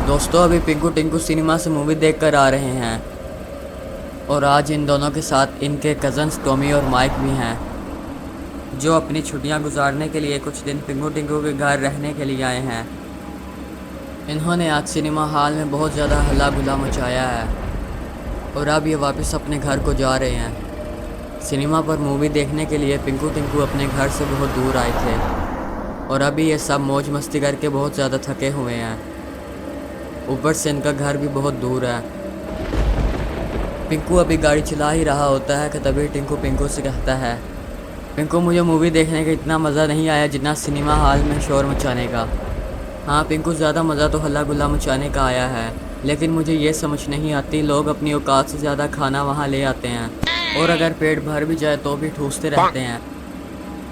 दोस्तों अभी पिंकू टिंकू सिनेमा से मूवी देख कर आ रहे हैं और आज इन दोनों के साथ इनके कज़न्स टॉमी और माइक भी हैं जो अपनी छुट्टियां गुजारने के लिए कुछ दिन पिंकू टिंकू के घर रहने के लिए आए हैं। इन्होंने आज सिनेमा हॉल में बहुत ज़्यादा हल्ला गुल्ला मचाया है और अब ये वापस अपने घर को जा रहे हैं। सिनेमा पर मूवी देखने के लिए पिंकू टिंकू अपने घर से बहुत दूर आए थे और अभी ये सब मौज मस्ती करके बहुत ज़्यादा थके हुए हैं। ऊपर से इनका घर भी बहुत दूर है। पिंकू अभी गाड़ी चला ही रहा होता है कि तभी टिंकू पिंकू से कहता है, पिंकू मुझे मूवी देखने का इतना मज़ा नहीं आया जितना सिनेमा हॉल में शोर मचाने का। हाँ पिंकू, ज़्यादा मज़ा तो हल्ला गुल्ला मचाने का आया है, लेकिन मुझे ये समझ नहीं आती लोग अपनी औकात से ज़्यादा खाना वहाँ ले आते हैं और अगर पेट भर भी जाए तो भी ठूसते रहते हैं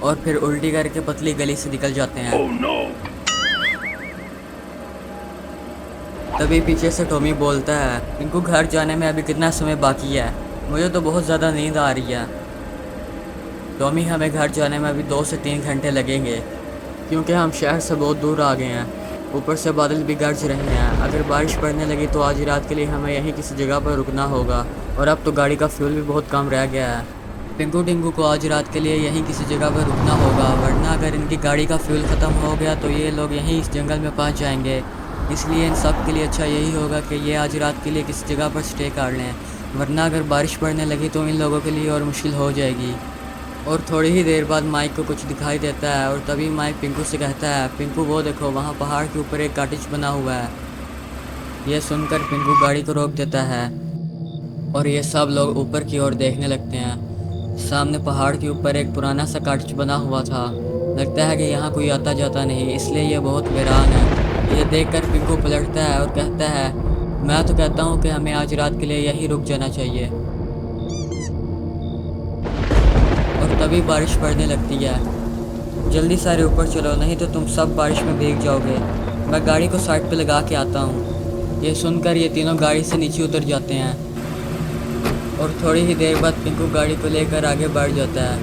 और फिर उल्टी करके पतली गली से निकल जाते हैं। Oh no! तभी पीछे से टॉमी बोलता है, पिंकू घर जाने में अभी कितना समय बाकी है, मुझे तो बहुत ज़्यादा नींद आ रही है। टॉमी, हमें घर जाने में अभी 2 से 3 घंटे लगेंगे क्योंकि हम शहर से बहुत दूर आ गए हैं। ऊपर से बादल भी गरज रहे हैं। अगर बारिश पड़ने लगी तो आज रात के लिए हमें यहीं किसी जगह पर रुकना होगा और अब तो गाड़ी का फ्यूल भी बहुत कम रह गया है। पिंकू टिंकू को आज रात के लिए यहीं किसी जगह पर रुकना होगा, वरना अगर इनकी गाड़ी का फ्यूल ख़त्म हो गया तो ये लोग यहीं इस जंगल में पहुंच जाएंगे। इसलिए इन सब के लिए अच्छा यही होगा कि ये आज रात के लिए किसी जगह पर स्टे कर लें, वरना अगर बारिश पड़ने लगी तो इन लोगों के लिए और मुश्किल हो जाएगी। और थोड़ी ही देर बाद माइक को कुछ दिखाई देता है और तभी माइक पिंकू से कहता है, पिंकू वो देखो वहाँ पहाड़ के ऊपर एक कॉटेज बना हुआ है। यह सुनकर पिंकू गाड़ी को रोक देता है और ये सब लोग ऊपर की ओर देखने लगते हैं। सामने पहाड़ के ऊपर एक पुराना सा कॉटेज बना हुआ था। लगता है कि यहाँ कोई आता जाता नहीं, इसलिए यह बहुत वीरान है। ये देखकर पिंकू पलटता है और कहता है, मैं तो कहता हूँ कि हमें आज रात के लिए यहीं रुक जाना चाहिए। और तभी बारिश पड़ने लगती है। जल्दी सारे ऊपर चलो, नहीं तो तुम सब बारिश में भीग जाओगे। मैं गाड़ी को साइड पे लगा के आता हूँ। ये सुनकर ये तीनों गाड़ी से नीचे उतर जाते हैं और थोड़ी ही देर बाद पिंकू गाड़ी को लेकर आगे बढ़ जाता है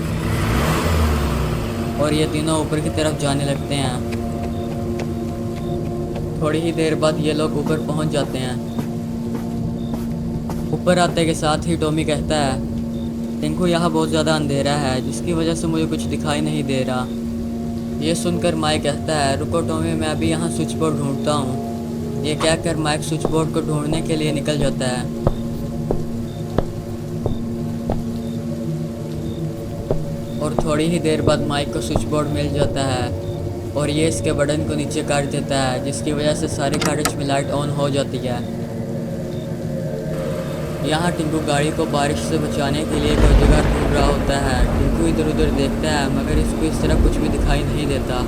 और ये तीनों ऊपर की तरफ जाने लगते हैं। थोड़ी ही देर बाद ये लोग ऊपर पहुंच जाते हैं। ऊपर आते के साथ ही टॉमी कहता है, टिंकू यहाँ बहुत ज़्यादा अंधेरा है जिसकी वजह से मुझे कुछ दिखाई नहीं दे रहा। ये सुनकर माइक कहता है, रुको टॉमी, मैं अभी यहाँ स्विच बोर्ड ढूंढता हूँ। ये कहकर माइक स्विच बोर्ड को ढूंढने के लिए निकल जाता है और थोड़ी ही देर बाद माइक को स्विच बोर्ड मिल जाता है और ये इसके बटन को नीचे काट देता है जिसकी वजह से सारे कॉटेज में लाइट ऑन हो जाती है। यहाँ टिंकू गाड़ी को बारिश से बचाने के लिए कोई जगह ढूंढ रहा होता है। टिंकू इधर उधर देखता है मगर इसको इस तरह कुछ भी दिखाई नहीं देता,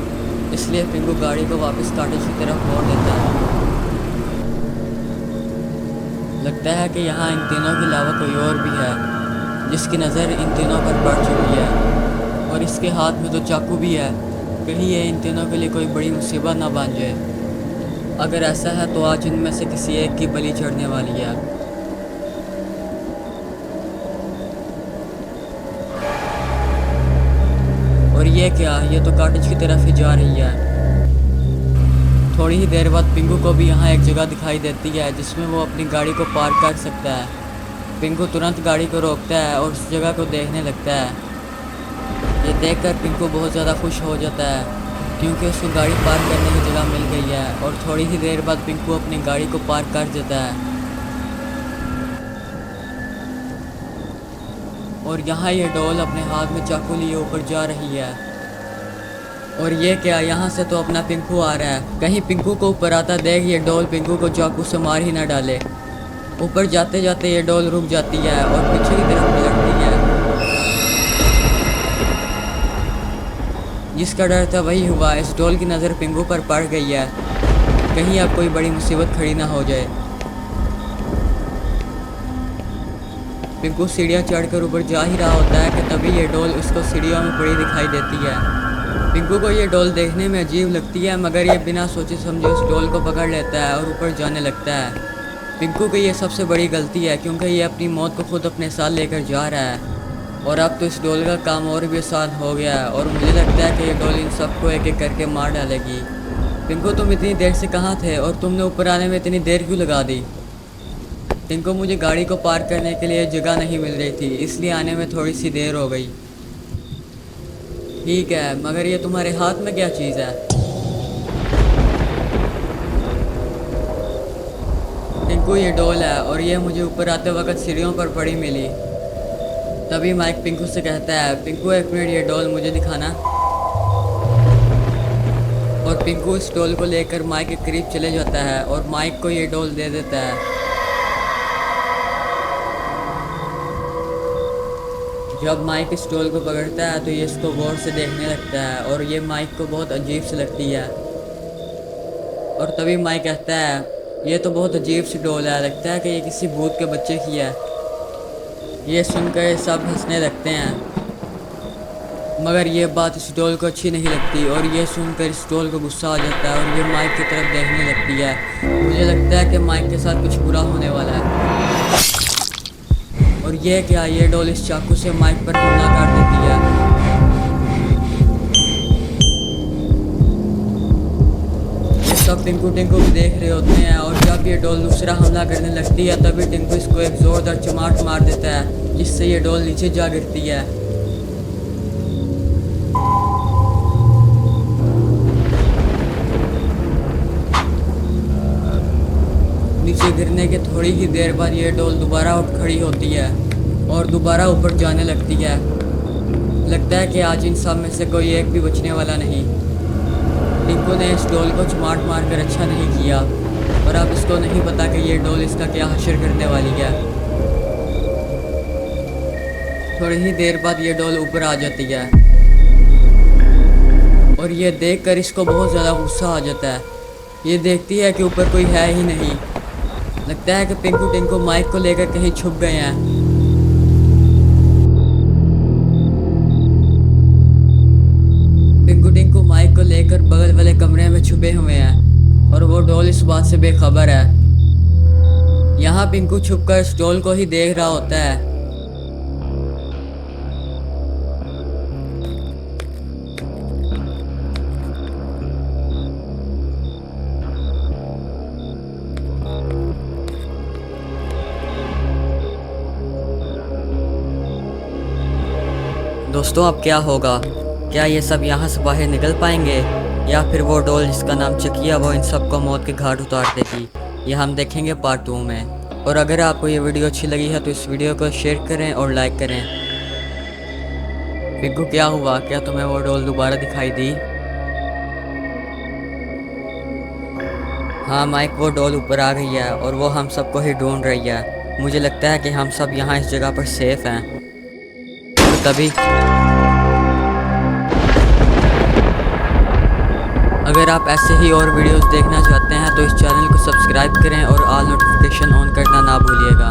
इसलिए टिंकू गाड़ी को वापस कॉटेज की तरफ मोड़ देता है। लगता है कि यहाँ इन तीनों के अलावा कोई और भी है जिसकी नज़र इन तीनों पर पड़ चुकी है और इसके हाथ में तो चाकू भी है। कहीं ये इन तीनों के लिए कोई बड़ी मुसीबत ना बन जाए। अगर ऐसा है तो आज इनमें से किसी एक की बलि चढ़ने वाली है। और ये क्या, ये तो कॉटेज की तरफ ही जा रही है। थोड़ी ही देर बाद पिंकू को भी यहाँ एक जगह दिखाई देती है जिसमें वो अपनी गाड़ी को पार्क कर सकता है। पिंकू तुरंत गाड़ी को रोकता है और उस जगह को देखने लगता है। ये देखकर पिंकू बहुत ज़्यादा खुश हो जाता है क्योंकि उसको गाड़ी पार्क करने की जगह मिल गई है और थोड़ी ही देर बाद पिंकू अपनी गाड़ी को पार्क कर देता है। और यहाँ ये डॉल अपने हाथ में चाकू लिए ऊपर जा रही है। और ये क्या, यहाँ से तो अपना पिंकू आ रहा है। कहीं पिंकू को ऊपर आता देख ये डॉल पिंकू को चाकू से मार ही ना डाले। ऊपर जाते जाते ये डॉल रुक जाती है और पीछे की तरफ पलटती है। जिसका डर था वही हुआ। इस डॉल की नज़र पिंकू पर पड़ गई है, कहीं अब कोई बड़ी मुसीबत खड़ी ना हो जाए। पिंकू सीढ़ियाँ चढ़कर ऊपर जा ही रहा होता है कि तभी ये डॉल उसको सीढ़ियों में पड़ी दिखाई देती है। पिंकू को ये डॉल देखने में अजीब लगती है मगर ये बिना सोचे समझे उस डॉल को पकड़ लेता है और ऊपर जाने लगता है। पिंकू की ये सबसे बड़ी गलती है क्योंकि ये अपनी मौत को खुद अपने साथ लेकर जा रहा है और अब तो इस डॉल का काम और भी आसान हो गया है और मुझे लगता है कि ये डॉल इन सबको एक एक करके मार डालेगी। टिंकू तुम इतनी देर से कहाँ थे और तुमने ऊपर आने में इतनी देर क्यों लगा दी? टिंकू मुझे गाड़ी को पार्क करने के लिए जगह नहीं मिल रही थी, इसलिए आने में थोड़ी सी देर हो गई। ठीक है, मगर ये तुम्हारे हाथ में क्या चीज़ है? टिंकू ये डॉल है और ये मुझे ऊपर आते वक्त सीढ़ियों पर पड़ी मिली। तभी माइक पिंकू से कहता है, पिंकू एक मिनट ये डॉल मुझे दिखाना। और पिंकू इस डॉल को लेकर माइक के करीब चले जाता है और माइक को ये डॉल दे देता है। जब माइक इस डॉल को पकड़ता है तो ये इसको गौर से देखने लगता है और ये माइक को बहुत अजीब सी लगती है। और तभी माइक कहता है, ये तो बहुत अजीब सी डॉल है, लगता है कि ये किसी भूत के बच्चे की है। ये सुनकर सब हंसने लगते हैं, मगर ये बात इस डॉल को अच्छी नहीं लगती और ये सुनकर इस डॉल को गुस्सा आ जाता है और ये माइक की तरफ देखने लगती है। मुझे लगता है कि माइक के साथ कुछ बुरा होने वाला है। और ये क्या, ये डॉल इस चाकू से माइक पर हमला कर देती है। ये सब टिंकू टिंकू भी देख रहे होते हैं और जब ये डॉल दूसरा हमला करने लगती है तभी टिंकू इसको एक जोरदार चमाट मार देता है, जिससे ये डॉल नीचे जा गिरती है। नीचे गिरने के थोड़ी ही देर बाद ये डॉल दोबारा उठ खड़ी होती है और दोबारा ऊपर जाने लगती है। लगता है कि आज इन सब में से कोई एक भी बचने वाला नहीं। टिंकू ने इस डॉल को चमाट मारकर अच्छा नहीं किया और अब इसको नहीं पता कि ये डॉल इसका क्या हश्र करने वाली है। थोड़ी ही देर बाद ये डॉल ऊपर आ जाती है और ये देखकर इसको बहुत ज़्यादा गुस्सा आ जाता है। ये देखती है कि ऊपर कोई है ही नहीं। लगता है कि पिंकू टिंकू माइक को लेकर कहीं छुप गए हैं। पिंकू टिंकू माइक को लेकर बगल वाले कमरे में छुपे हुए हैं और वो डॉल इस बात से बेखबर है। यहाँ पिंकू छुपकर इस डॉल को ही देख रहा होता है। दोस्तों अब क्या होगा? क्या ये सब यहाँ से बाहर निकल पाएंगे या फिर वो डॉल जिसका नाम चकिया वो इन सबको मौत के घाट उतार देगी? ये हम देखेंगे पार्ट 2 में। और अगर आपको ये वीडियो अच्छी लगी है तो इस वीडियो को शेयर करें और लाइक करें। पिंकू क्या हुआ, क्या तुम्हें वो डॉल दोबारा दिखाई दी? हाँ माइक, वो डॉल ऊपर आ गई है और वो हम सबको ही ढूंढ रही है। मुझे लगता है कि हम सब यहाँ इस जगह पर सेफ हैं। तो तभी अगर आप ऐसे ही और वीडियोस देखना चाहते हैं तो इस चैनल को सब्सक्राइब करें और ऑल नोटिफिकेशन ऑन करना ना भूलिएगा।